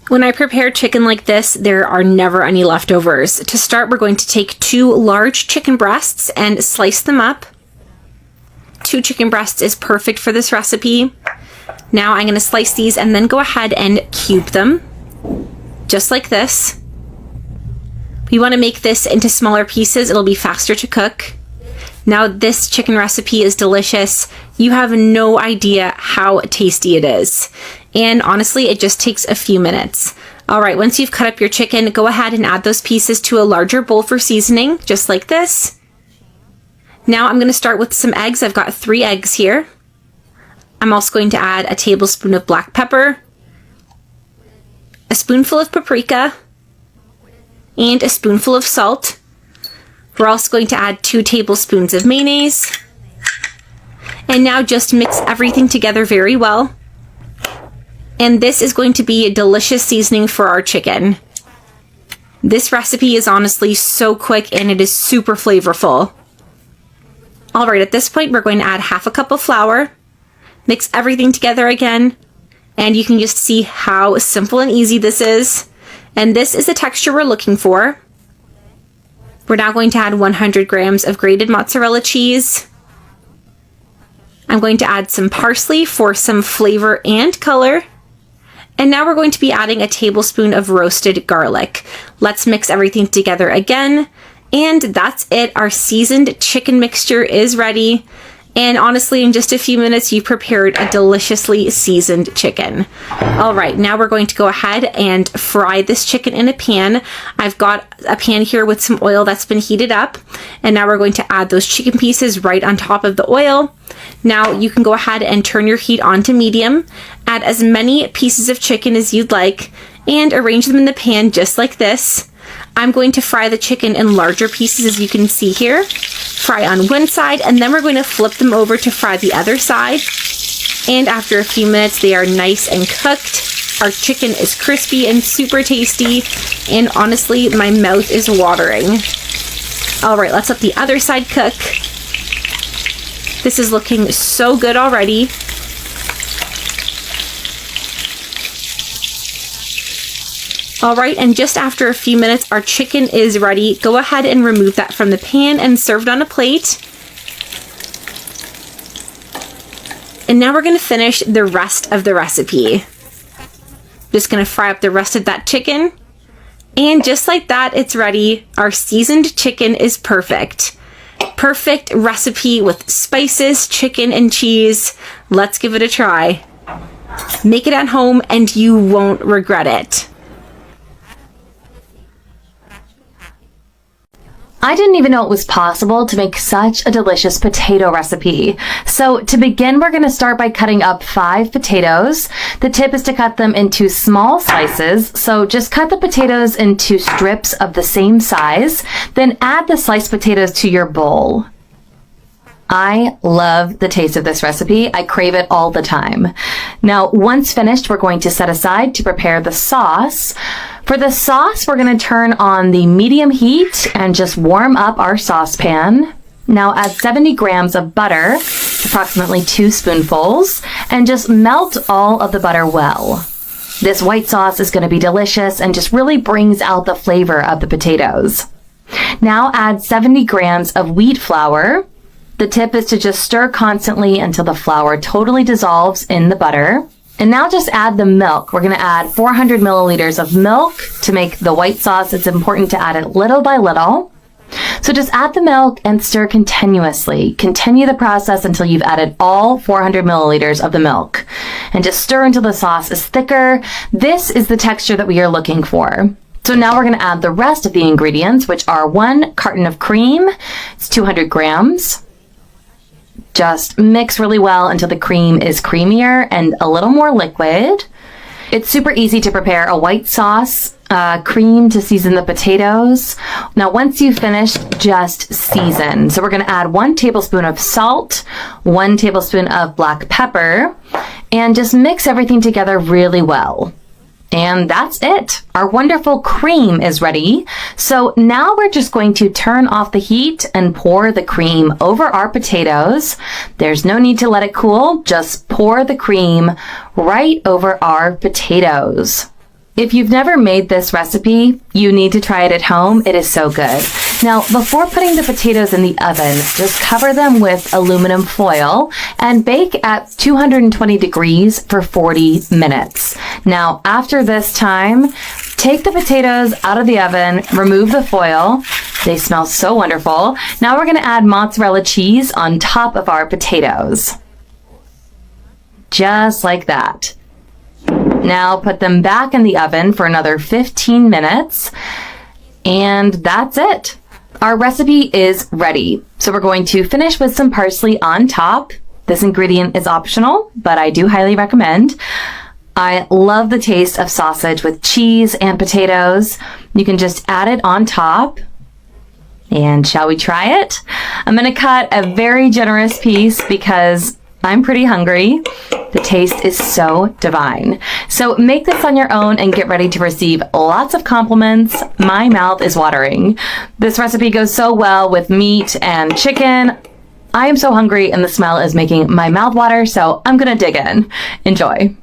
When I prepare chicken like this, there are never any leftovers. To start, we're going to take 2 large chicken breasts and slice them up. 2 chicken breasts is perfect for this recipe. Now I'm going to slice these and then go ahead and cube them, just like this. We want to make this into smaller pieces. It'll be faster to cook. Now this chicken recipe is delicious. You have no idea how tasty it is. And honestly, it just takes a few minutes. All right, once you've cut up your chicken, go ahead and add those pieces to a larger bowl for seasoning, just like this. Now I'm going to start with some eggs. I've got 3 eggs here. I'm also going to add a tablespoon of black pepper, a spoonful of paprika, and a spoonful of salt. We're also going to add 2 tablespoons of mayonnaise. And now just mix everything together very well. And this is going to be a delicious seasoning for our chicken. This recipe is honestly so quick and it is super flavorful. All right, at this point, we're going to add half a cup of flour. Mix everything together again. And you can just see how simple and easy this is. And this is the texture we're looking for. We're now going to add 100 grams of grated mozzarella cheese. I'm going to add some parsley for some flavor and color. And now we're going to be adding a tablespoon of roasted garlic. Let's mix everything together again. And that's it. Our seasoned chicken mixture is ready. And honestly, in just a few minutes, you've prepared a deliciously seasoned chicken. All right, now we're going to go ahead and fry this chicken in a pan. I've got a pan here with some oil that's been heated up. And now we're going to add those chicken pieces right on top of the oil. Now you can go ahead and turn your heat on to medium. Add as many pieces of chicken as you'd like and arrange them in the pan just like this. I'm going to fry the chicken in larger pieces, as you can see here. Fry on one side, and then we're going to flip them over to fry the other side. And after a few minutes, they are nice and cooked. Our chicken is crispy and super tasty, and honestly, my mouth is watering. All right, let's let the other side cook. This is looking so good already. All right, and just after a few minutes, our chicken is ready. Go ahead and remove that from the pan and serve it on a plate. And now we're going to finish the rest of the recipe. Just going to fry up the rest of that chicken. And just like that, it's ready. Our seasoned chicken is perfect. Perfect recipe with spices, chicken, and cheese. Let's give it a try. Make it at home and you won't regret it. I didn't even know it was possible to make such a delicious potato recipe. So to begin, we're going to start by cutting up 5 potatoes. The tip is to cut them into small slices. So just cut the potatoes into strips of the same size, then add the sliced potatoes to your bowl. I love the taste of this recipe. I crave it all the time. Now, once finished, we're going to set aside to prepare the sauce. For the sauce, we're going to turn on the medium heat and just warm up our saucepan. Now add 70 grams of butter, approximately 2 spoonfuls, and just melt all of the butter well. This white sauce is going to be delicious and just really brings out the flavor of the potatoes. Now add 70 grams of wheat flour. The tip is to just stir constantly until the flour totally dissolves in the butter. And now just add the milk. We're going to add 400 milliliters of milk. To make the white sauce, it's important to add it little by little. So just add the milk and stir continuously. Continue the process until you've added all 400 milliliters of the milk. And just stir until the sauce is thicker. This is the texture that we are looking for. So now we're going to add the rest of the ingredients, which are 1 carton of cream. It's 200 grams. Just mix really well until the cream is creamier and a little more liquid. It's super easy to prepare a white sauce, cream to season the potatoes. Now, once you've finished, just season. So we're going to add 1 tablespoon of salt, 1 tablespoon of black pepper, and just mix everything together really well. And that's it. Our wonderful cream is ready. So now we're just going to turn off the heat and pour the cream over our potatoes. There's no need to let it cool. Just pour the cream right over our potatoes. If you've never made this recipe, you need to try it at home. It is so good. Now, before putting the potatoes in the oven, just cover them with aluminum foil and bake at 220 degrees for 40 minutes. Now, after this time, take the potatoes out of the oven, remove the foil. They smell so wonderful. Now we're going to add mozzarella cheese on top of our potatoes. Just like that. Now put them back in the oven for another 15 minutes, and that's it. Our recipe is ready. So we're going to finish with some parsley on top. This ingredient is optional, but I do highly recommend. I love the taste of sausage with cheese and potatoes. You can just add it on top. And shall we try it? I'm going to cut a very generous piece because I'm pretty hungry. The taste is so divine. So make this on your own and get ready to receive lots of compliments. My mouth is watering. This recipe goes so well with meat and chicken. I am so hungry and the smell is making my mouth water, so I'm gonna dig in. Enjoy.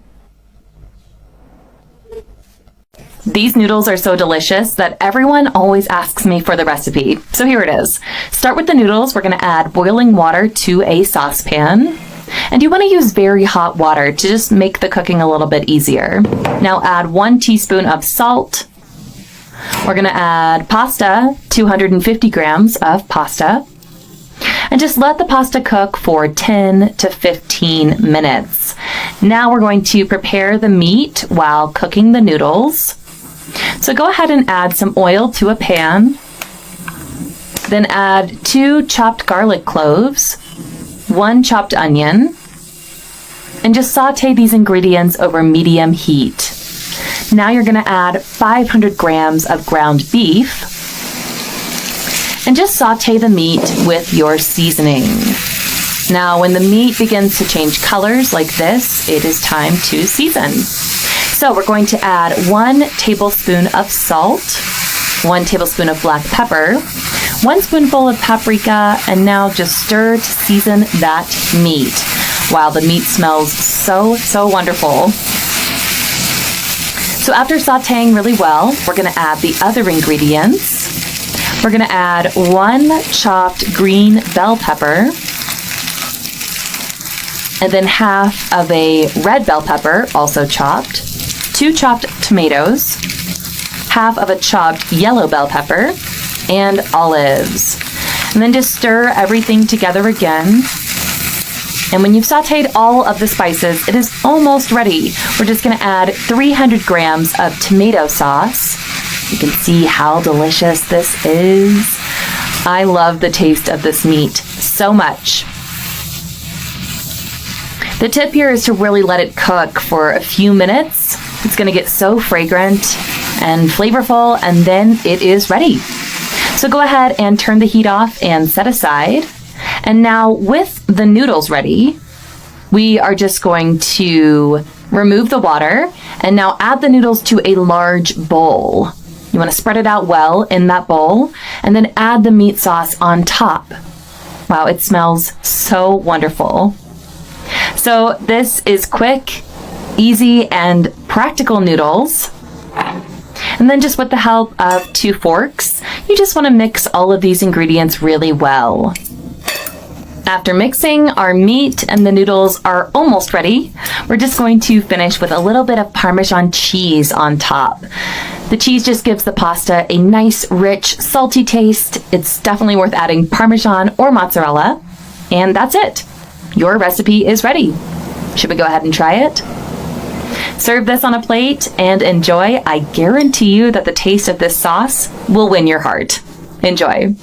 These noodles are so delicious that everyone always asks me for the recipe. So here it is. Start with the noodles. We're gonna add boiling water to a saucepan. And you want to use very hot water to just make the cooking a little bit easier. Now add 1 teaspoon of salt. We're going to add pasta, 250 grams of pasta. And just let the pasta cook for 10 to 15 minutes. Now we're going to prepare the meat while cooking the noodles. So go ahead and add some oil to a pan. Then add 2 chopped garlic cloves. 1 chopped onion, and just saute these ingredients over medium heat. Now you're going to add 500 grams of ground beef, and just saute the meat with your seasoning. Now when the meat begins to change colors like this, it is time to season. So we're going to add 1 tablespoon of salt, 1 tablespoon of black pepper, 1 spoonful of paprika, and now just stir to season that meat. Wow, the meat smells so wonderful. So after sauteing really well, we're going to add the other ingredients. We're going to add 1 chopped green bell pepper, and then half of a red bell pepper, also chopped, 2 chopped tomatoes, half of a chopped yellow bell pepper, and olives. And then just stir everything together again. And when you've sauteed all of the spices, it is almost ready. We're just going to add 300 grams of tomato sauce. You can see how delicious this is. I love the taste of this meat so much. The tip here is to really let it cook for a few minutes. It's going to get so fragrant and flavorful, and then it is ready. So go ahead and turn the heat off and set aside. And now with the noodles ready, we are just going to remove the water and now add the noodles to a large bowl. You want to spread it out well in that bowl and then add the meat sauce on top. Wow, it smells so wonderful. So this is quick, easy, and practical noodles. And then just with the help of 2 forks, you just want to mix all of these ingredients really well. After mixing, our meat and the noodles are almost ready. We're just going to finish with a little bit of Parmesan cheese on top. The cheese just gives the pasta a nice, rich, salty taste. It's definitely worth adding Parmesan or mozzarella. And that's it. Your recipe is ready. Should we go ahead and try it? Serve this on a plate and enjoy. I guarantee you that the taste of this sauce will win your heart. Enjoy.